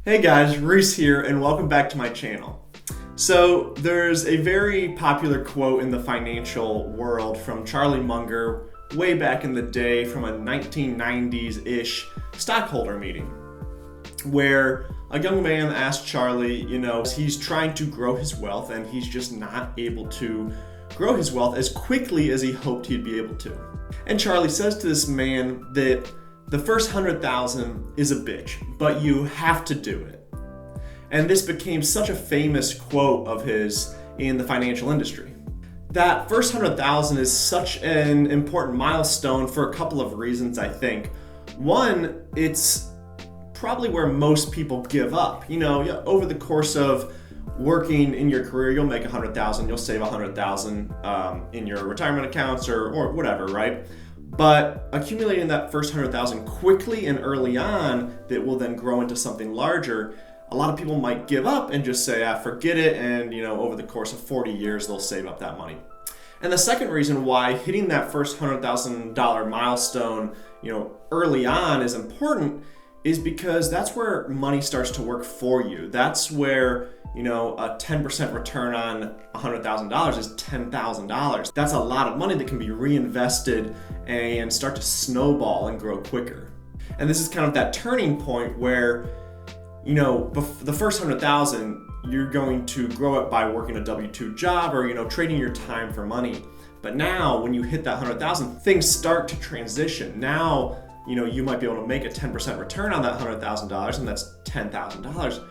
Hey guys, Reece here and welcome back to my channel. So there's a very popular quote in the financial world from Charlie Munger way back in the day from a 1990s-ish stockholder meeting where a young man asked Charlie, he's trying to grow his wealth and he's just not able to grow his wealth as quickly as he hoped he'd be able to. And Charlie says to this man that the first 100,000 is a bitch, but you have to do it. And this became such a famous quote of his in the financial industry. That first 100,000 is such an important milestone for a couple of reasons, I think. One, it's probably where most people give up. Over the course of working in your career, you'll make 100,000, you'll save 100,000 in your retirement accounts or whatever, right? But accumulating that first 100,000 quickly and early on that will then grow into something larger, a lot of people might give up and just say, forget it, and over the course of 40 years, they'll save up that money. And the second reason why hitting that first $100,000 milestone, early on is important is because that's where money starts to work for you. That's where, a 10% return on $100,000 is $10,000. That's a lot of money that can be reinvested and start to snowball and grow quicker. And this is kind of that turning point where, the first 100,000, you're going to grow it by working a W-2 job or, trading your time for money. But now when you hit that 100,000, things start to transition. Now, you might be able to make a 10% return on that $100,000, and that's $10,000,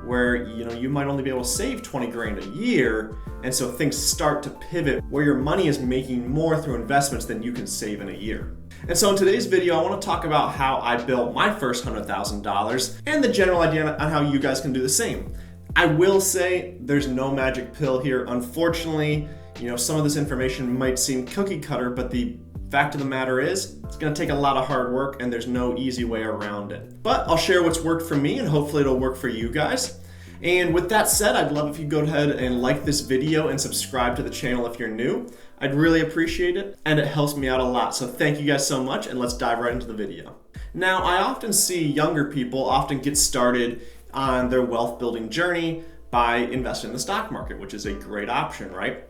where, you might only be able to save 20 grand a year. And so things start to pivot where your money is making more through investments than you can save in a year. And so in today's video, I want to talk about how I built my first $100,000 and the general idea on how you guys can do the same. I will say there's no magic pill here. Unfortunately, some of this information might seem cookie cutter, but the fact of the matter is, it's going to take a lot of hard work and there's no easy way around it. But I'll share what's worked for me and hopefully it'll work for you guys. And with that said, I'd love if you go ahead and like this video and subscribe to the channel if you're new. I'd really appreciate it and it helps me out a lot. So thank you guys so much and let's dive right into the video. Now, I often see younger people often get started on their wealth building journey by investing in the stock market, which is a great option, right?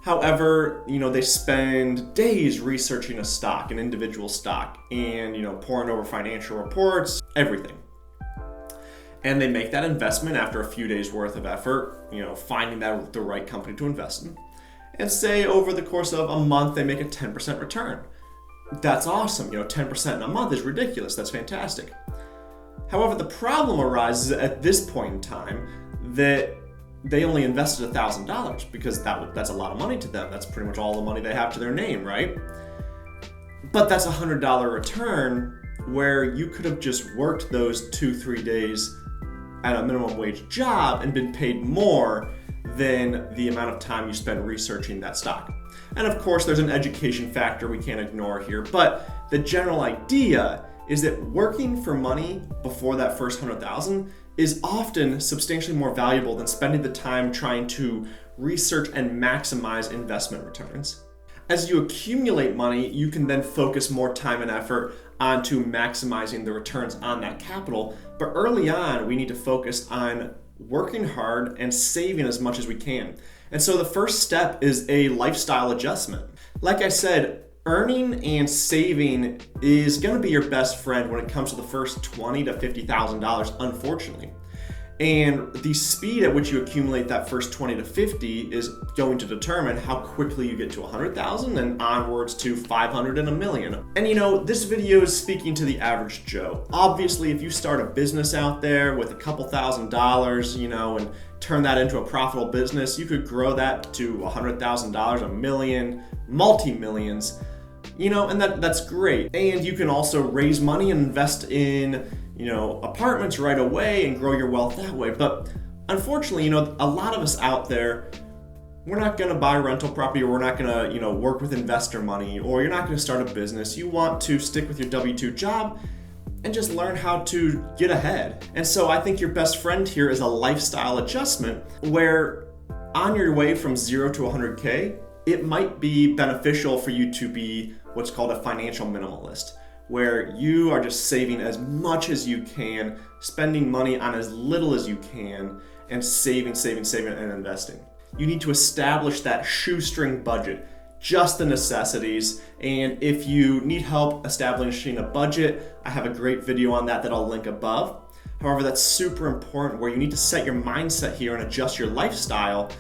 However, they spend days researching a stock, an individual stock, and, poring over financial reports, everything. And they make that investment after a few days worth of effort, finding the right company to invest in. And say over the course of a month, they make a 10% return. That's awesome. 10% in a month is ridiculous. That's fantastic. However, the problem arises at this point in time that they only invested $1,000 because that's a lot of money to them. That's pretty much all the money they have to their name, right? But that's a $100 return where you could have just worked those 2-3 days at a minimum wage job and been paid more than the amount of time you spend researching that stock. And of course, there's an education factor we can't ignore here, but the general idea is that working for money before that first 100,000 is often substantially more valuable than spending the time trying to research and maximize investment returns. As you accumulate money, you can then focus more time and effort onto maximizing the returns on that capital. But early on, we need to focus on working hard and saving as much as we can. And so the first step is a lifestyle adjustment. Like I said, earning and saving is going to be your best friend when it comes to the first $20,000 to $50,000, unfortunately. And the speed at which you accumulate that first 20 to 50 is going to determine how quickly you get to 100,000 and onwards to 500 and a million. And this video is speaking to the average Joe. Obviously, if you start a business out there with a couple $1,000s, and turn that into a profitable business, you could grow that to $100,000, $1 million, multi-millions, and that's great. And you can also raise money and invest in apartments right away and grow your wealth that way. But unfortunately, a lot of us out there, we're not going to buy rental property, or we're not going to, work with investor money, or you're not going to start a business. You want to stick with your W-2 job and just learn how to get ahead. And so I think your best friend here is a lifestyle adjustment where on your way from 0 to 100K, it might be beneficial for you to be what's called a financial minimalist, where you are just saving as much as you can, spending money on as little as you can, and saving, and investing. You need to establish that shoestring budget, just the necessities. And if you need help establishing a budget, I have a great video on that I'll link above. However, that's super important, where you need to set your mindset here and adjust your lifestyle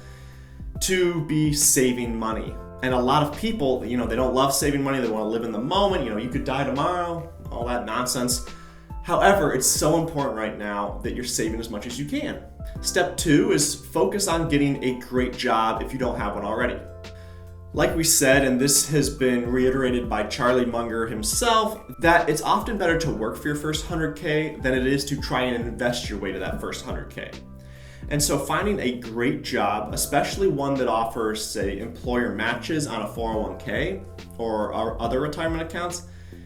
to be saving money. And a lot of people, they don't love saving money. They want to live in the moment. You could die tomorrow, all that nonsense. However, it's so important right now that you're saving as much as you can. Step 2 is focus on getting a great job if you don't have one already. Like we said, and this has been reiterated by Charlie Munger himself, that it's often better to work for your first 100K than it is to try and invest your way to that first 100K. And so finding a great job, especially one that offers, say, employer matches on a 401k or other retirement accounts,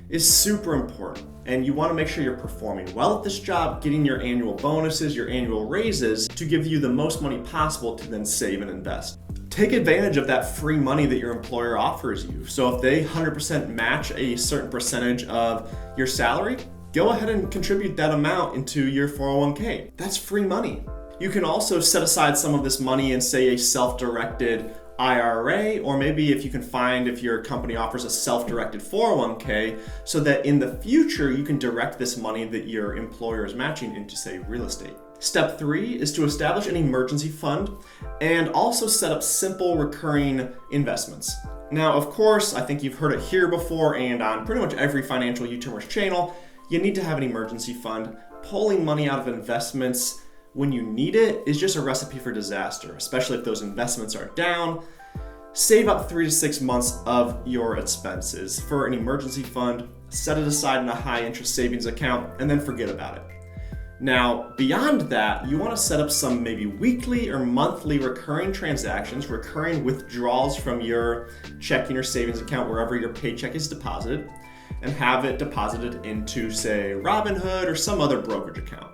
is super important. And you want to make sure you're performing well at this job, getting your annual bonuses, your annual raises to give you the most money possible to then save and invest. Take advantage of that free money that your employer offers you. So if they 100% match a certain percentage of your salary, go ahead and contribute that amount into your 401k. That's free money. You can also set aside some of this money in, say, a self-directed IRA, or maybe if your company offers a self-directed 401k, so that in the future you can direct this money that your employer is matching into, say, real estate. Step 3 is to establish an emergency fund and also set up simple recurring investments. Now, of course, I think you've heard it here before and on pretty much every financial YouTuber's channel, you need to have an emergency fund. Pulling money out of investments when you need it is just a recipe for disaster, especially if those investments are down. Save up 3 to 6 months of your expenses for an emergency fund, set it aside in a high interest savings account, and then forget about it. Now, beyond that, you want to set up some maybe weekly or monthly recurring transactions, recurring withdrawals from your checking or savings account wherever your paycheck is deposited, and have it deposited into, say, Robinhood or some other brokerage account.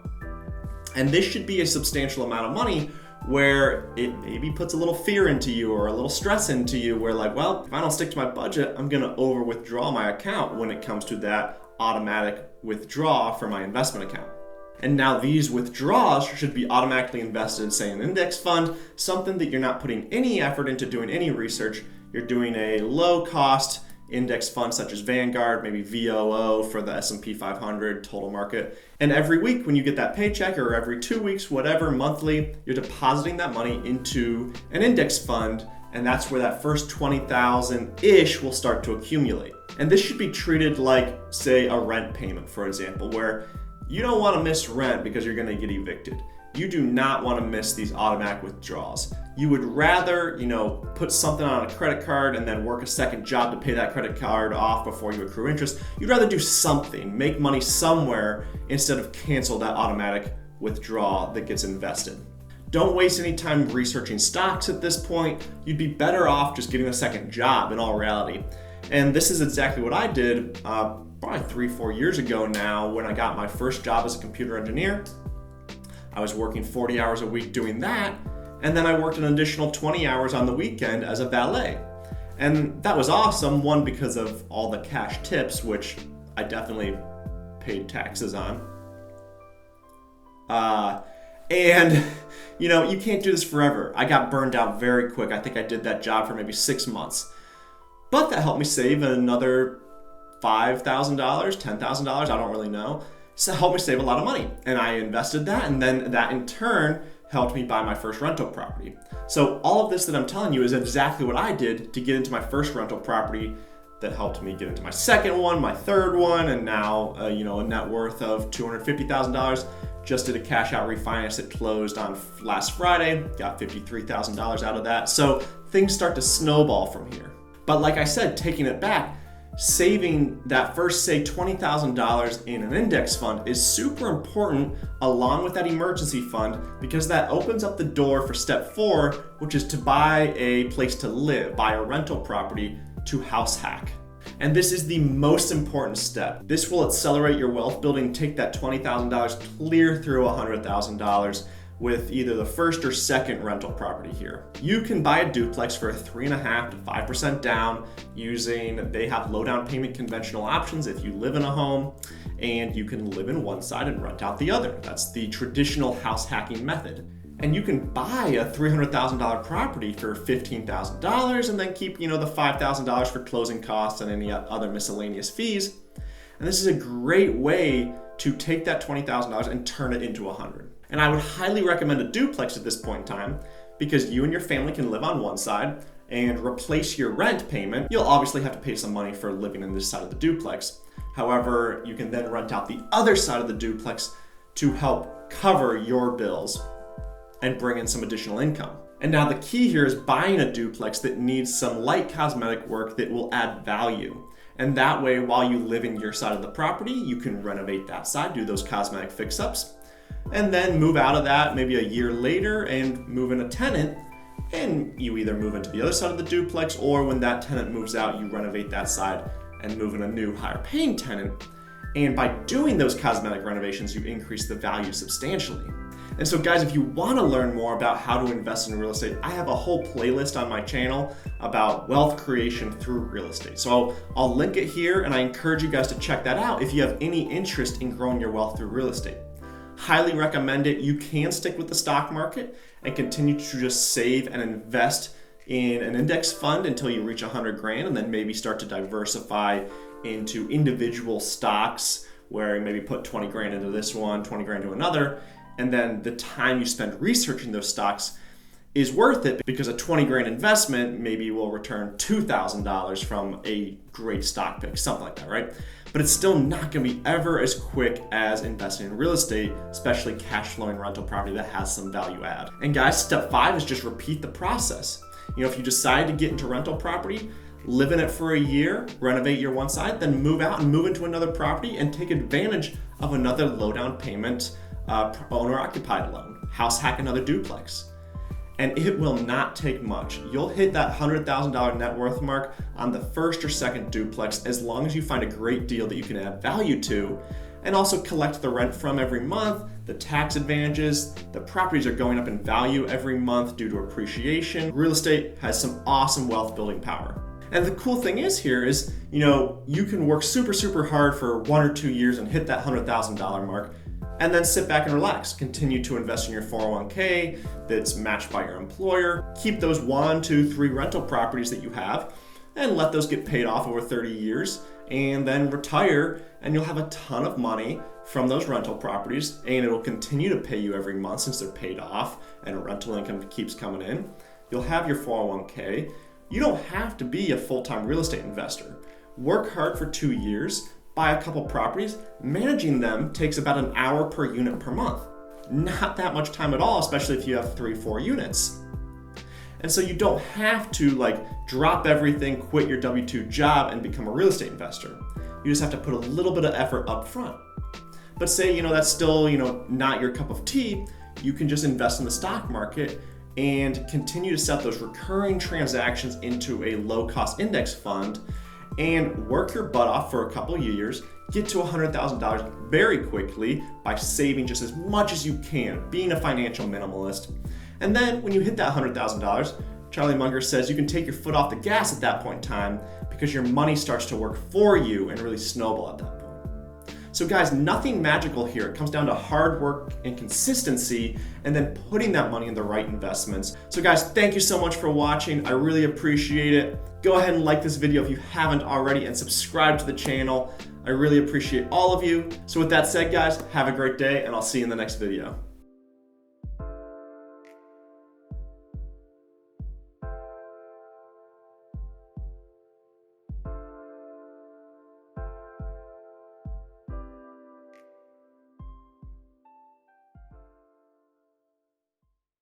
And this should be a substantial amount of money where it maybe puts a little fear into you or a little stress into you where if I don't stick to my budget, I'm gonna over withdraw my account when it comes to that automatic withdrawal from my investment account. And now these withdrawals should be automatically invested in, say, an index fund, something that you're not putting any effort into doing any research. You're doing a low cost index fund such as Vanguard, maybe VOO for the S&P 500 total market. And every week when you get that paycheck, or every 2 weeks, whatever, monthly, you're depositing that money into an index fund, and that's where that first 20,000-ish will start to accumulate. And this should be treated like, say, a rent payment, for example, where you don't want to miss rent because you're going to get evicted. You do not want to miss these automatic withdrawals. You would rather, put something on a credit card and then work a second job to pay that credit card off before you accrue interest. You'd rather do something, make money somewhere instead of cancel that automatic withdrawal that gets invested. Don't waste any time researching stocks at this point. You'd be better off just getting a second job in all reality. And this is exactly what I did probably 3-4 years ago now when I got my first job as a computer engineer. I was working 40 hours a week doing that, and then I worked an additional 20 hours on the weekend as a valet. And that was awesome, one, because of all the cash tips, which I definitely paid taxes on. And you can't do this forever. I got burned out very quick. I think I did that job for maybe 6 months. But that helped me save another $5,000, $10,000, I don't really know. So it helped me save a lot of money. And I invested that, and then that in turn helped me buy my first rental property. So all of this that I'm telling you is exactly what I did to get into my first rental property that helped me get into my second one, my third one, and now a net worth of $250,000. Just did a cash out refinance that closed on last Friday, got $53,000 out of that. So things start to snowball from here. But like I said, taking it back, saving that first, say, $20,000 in an index fund is super important along with that emergency fund, because that opens up the door for step 4, which is to buy a place to live, buy a rental property to house hack. And this is the most important step. This will accelerate your wealth building, take that $20,000 clear through $100,000 with either the first or second rental property here. You can buy a duplex for 3.5% to 5% down they have low down payment conventional options if you live in a home, and you can live in one side and rent out the other. That's the traditional house hacking method. And you can buy a $300,000 property for $15,000 and then keep, the $5,000 for closing costs and any other miscellaneous fees. And this is a great way to take that $20,000 and turn it into $100,000. And I would highly recommend a duplex at this point in time because you and your family can live on one side and replace your rent payment. You'll obviously have to pay some money for living in this side of the duplex. However, you can then rent out the other side of the duplex to help cover your bills and bring in some additional income. And now the key here is buying a duplex that needs some light cosmetic work that will add value. And that way, while you live in your side of the property, you can renovate that side, do those cosmetic fix-ups, and then move out of that maybe a year later and move in a tenant, and you either move into the other side of the duplex, or when that tenant moves out, you renovate that side and move in a new higher paying tenant. And by doing those cosmetic renovations, you increase the value substantially. And so guys, if you want to learn more about how to invest in real estate, I have a whole playlist on my channel about wealth creation through real estate. So I'll link it here, and I encourage you guys to check that out if you have any interest in growing your wealth through real estate. Highly recommend it. You can stick with the stock market and continue to just save and invest in an index fund until you reach $100,000, and then maybe start to diversify into individual stocks where you maybe put $20,000 into this one, $20,000 into another. And then the time you spend researching those stocks is worth it because a $20,000 investment maybe will return $2,000 from a great stock pick, something like that, right? But it's still not gonna be ever as quick as investing in real estate, especially cash flowing rental property that has some value add. And guys, step 5 is just repeat the process. If you decide to get into rental property, live in it for a year, renovate your one side, then move out and move into another property and take advantage of another low down payment owner-occupied loan, house hack another duplex. And it will not take much. You'll hit that $100,000 net worth mark on the first or second duplex as long as you find a great deal that you can add value to and also collect the rent from every month, the tax advantages. The properties are going up in value every month due to appreciation. Real estate has some awesome wealth building power. And the cool thing is here is, you can work super hard for 1 or 2 years and hit that $100,000 mark, and then sit back and relax. Continue to invest in your 401k that's matched by your employer. Keep those 1, 2, 3 rental properties that you have and let those get paid off over 30 years, and then retire, and you'll have a ton of money from those rental properties, and it'll continue to pay you every month since they're paid off and rental income keeps coming in. You'll have your 401k. You don't have to be a full-time real estate investor. Work hard for 2 years, buy a couple properties. Managing them takes about an hour per unit per month. Not that much time at all, especially if you have 3-4 units. And so you don't have to drop everything, quit your W-2 job and become a real estate investor. You just have to put a little bit of effort up front. But say, that's still, not your cup of tea, you can just invest in the stock market and continue to set those recurring transactions into a low-cost index fund and work your butt off for a couple of years, get to $100,000 very quickly by saving just as much as you can, being a financial minimalist. And then when you hit that $100,000, Charlie Munger says you can take your foot off the gas at that point in time because your money starts to work for you and really snowball at that point. So guys, nothing magical here. It comes down to hard work and consistency and then putting that money in the right investments. So guys, thank you so much for watching. I really appreciate it. Go ahead and like this video if you haven't already and subscribe to the channel. I really appreciate all of you. So with that said, guys, have a great day and I'll see you in the next video.